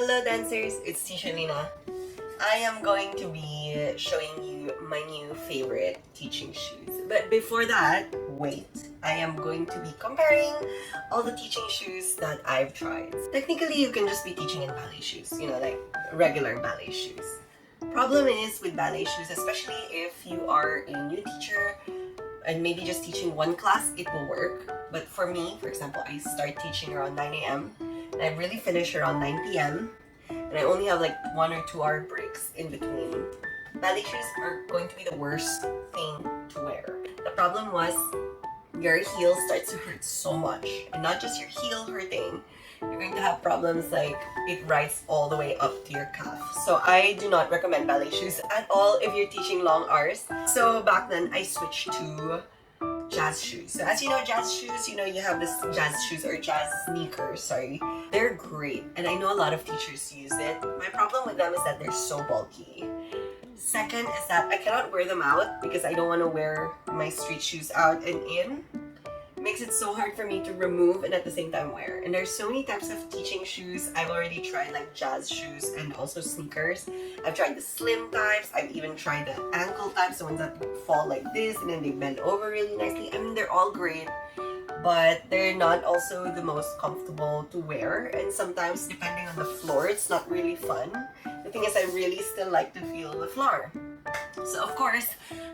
Hello dancers, it's Teacher Lina. I am going to be showing you my new favorite teaching shoes. But before that, wait. I am going to be comparing all the teaching shoes that I've tried. Technically, you can just be teaching in ballet shoes, like regular ballet shoes. Problem is with ballet shoes, especially if you are a new teacher and maybe just teaching one class, it will work. But for me, for example, I start teaching around 9 a.m. and I really finish around 9 p.m. and I only have like 1 or 2 hour breaks in between. Ballet shoes are going to be the worst thing to wear. The problem was your heel starts to hurt so much, and not just your heel hurting, you're going to have problems like it rides all the way up to your calf. So I do not recommend ballet shoes at all if you're teaching long hours. So back then I switched to jazz shoes. So as you know, jazz shoes, you have this jazz shoes or jazz sneakers, sorry. They're great and I know a lot of teachers use it. My problem with them is that they're so bulky. Second is that I cannot wear them out because I don't want to wear my street shoes out and in. It makes it so hard for me to remove and at the same time wear. And there's so many types of teaching shoes. I've already tried like jazz shoes and also sneakers. I've tried the slim types. I've even tried the ankle types, the ones that fall like this and then they bend over really nicely. I mean, they're all great, but they're not also the most comfortable to wear. And sometimes, depending on the floor, it's not really fun. The thing is, I really still like to feel the floor. So of course,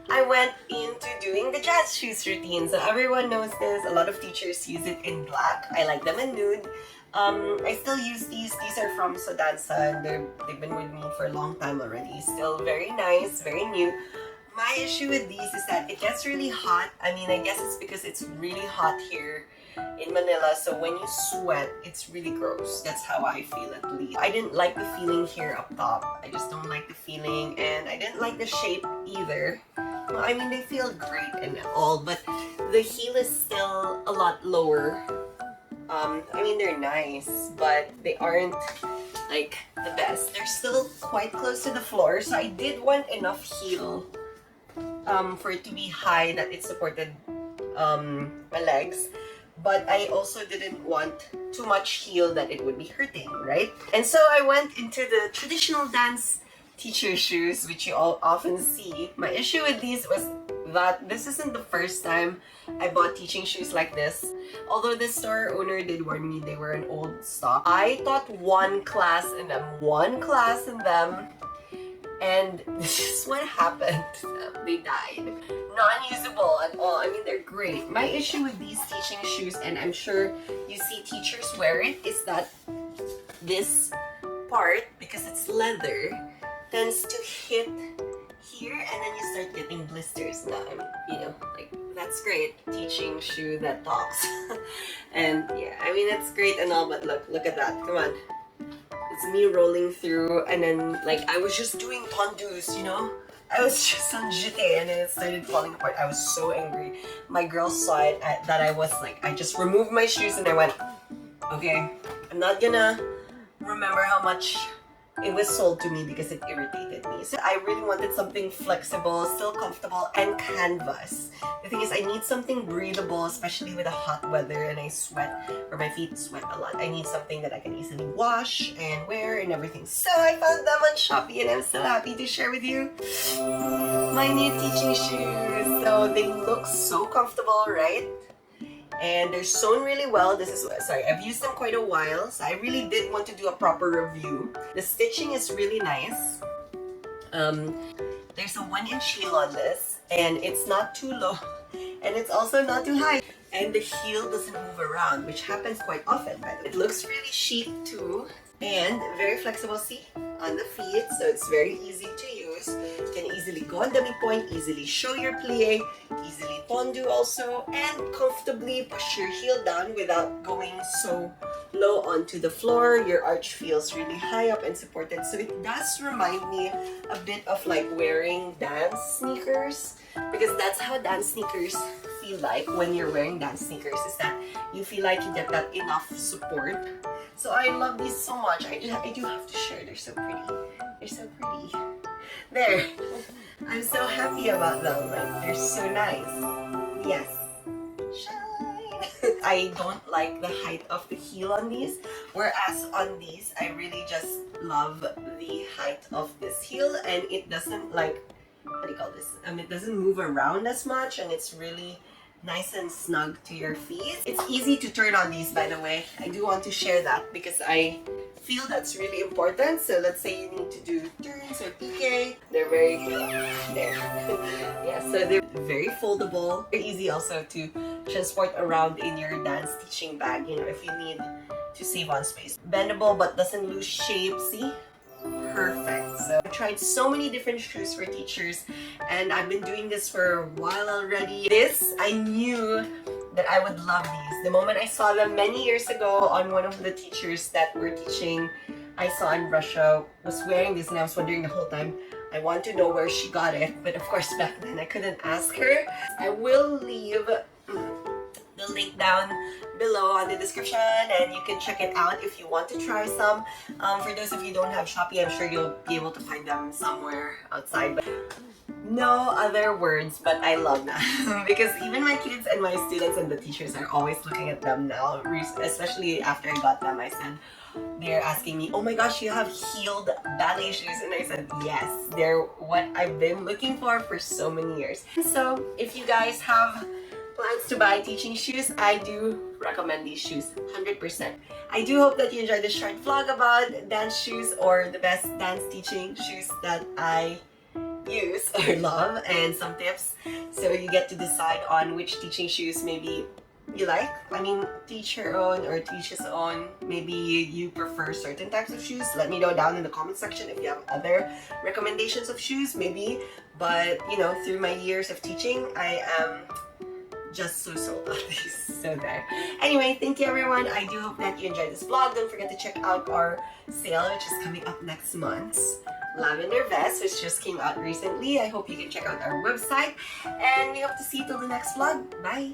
I went into doing the jazz shoes routine. So everyone knows this. A lot of teachers use it in black. I like them in nude. I still use these. These are from Sodansa and they've been with me for a long time already. Still very nice, very new. My issue with these is that it gets really hot. I mean, I guess it's because it's really hot here in Manila, so when you sweat, it's really gross. That's how I feel at least. I didn't like the feeling here up top. I just don't like the feeling, and I didn't like the shape either. Well, I mean, they feel great and all, but the heel is still a lot lower. I mean, they're nice, but they aren't like the best. They're still quite close to the floor, so I did want enough heel for it to be high that it supported my legs, but I also didn't want too much heel that it would be hurting, right? And so I went into the traditional dance teacher shoes, which you all often see. My issue with these was that this isn't the first time I bought teaching shoes like this. Although the store owner did warn me they were an old stock, I taught one class in them, and this is what happened to them. They died. Non-usable at all. I mean, they're great. My issue with these teaching shoes, and I'm sure you see teachers wear it, is that this part, because it's leather, tends to hit here and then you start getting blisters. Now, that's great. Teaching shoe that talks. And yeah, I mean, it's great and all, but look at that. Come on. It's me rolling through, and then I was just doing tondus, I was just on jeté and then it started falling apart. I was so angry. My girls saw it, that I was I just removed my shoes and I went, okay, I'm not gonna remember how much it was sold to me because it irritated me. So I really wanted something flexible, still comfortable, and canvas. The thing is, I need something breathable, especially with the hot weather and I sweat, or my feet sweat a lot. I need something that I can easily wash and wear and everything. So I found them on Shopee and I'm so happy to share with you my new teaching shoes. So they look so comfortable, right? And they're sewn really well. I've used them quite a while, so I really did want to do a proper review. The stitching is really nice. There's a 1-inch heel on this, and it's not too low, and it's also not too high. And the heel doesn't move around, which happens quite often, by the way. It looks really chic too, and very flexible, see, on the feet, so it's very easy to use. You can easily go on demi-point, easily show your plie, easily tondu also, and comfortably push your heel down without going so low onto the floor. Your arch feels really high up and supported, so it does remind me a bit of wearing dance sneakers, because that's how dance sneakers feel like when you're wearing dance sneakers, is that you feel like you get that enough support. So I love these so much. I do have to share. They're so pretty. They're so pretty. There. I'm so happy about them. They're so nice. Yes. Shine. I I don't like the height of the heel on these. Whereas on these, I really just love the height of this heel, and it doesn't like, what do you call this? It doesn't move around as much, and it's really nice and snug to your feet. It's easy to turn on these, by the way. I do want to share that because I feel that's really important. So let's say you need to do turns or PK. They're very, there. Yeah, so they're very foldable. They're easy also to transport around in your dance teaching bag, you know, if you need to save on space. Bendable but doesn't lose shape, see? Perfect. So I've tried so many different shoes for teachers, and I've been doing this for a while already. This, I knew that I would love these. The moment I saw them many years ago on one of the teachers that were teaching, I saw in Russia, was wearing this, and I was wondering the whole time, I want to know where she got it, but of course back then I couldn't ask her. I will leave the link down below on the description, and you can check it out if you want to try some. For those of you who don't have Shopee, I'm sure you'll be able to find them somewhere outside. But no other words, but I love them because even my kids and my students and the teachers are always looking at them now, especially after I got them. I said, they're asking me, oh my gosh, you have heeled ballet shoes, and I said yes, they're what I've been looking for so many years. So if you guys have plans to buy teaching shoes, I do recommend these shoes 100%. I do hope that you enjoyed this short vlog about dance shoes, or the best dance teaching shoes that I use or love, and some tips so you get to decide on which teaching shoes maybe you like. I mean, teach your own or teach his own. Maybe you prefer certain types of shoes. Let me know down in the comment section if you have other recommendations of shoes maybe. But you know, through my years of teaching, I am just so sold on these. So there. Anyway, thank you everyone. I do hope that you enjoyed this vlog. Don't forget to check out our sale, which is coming up next month. Lavender Vest, which just came out recently. I hope you can check out our website, and we hope to see you till the next vlog. Bye!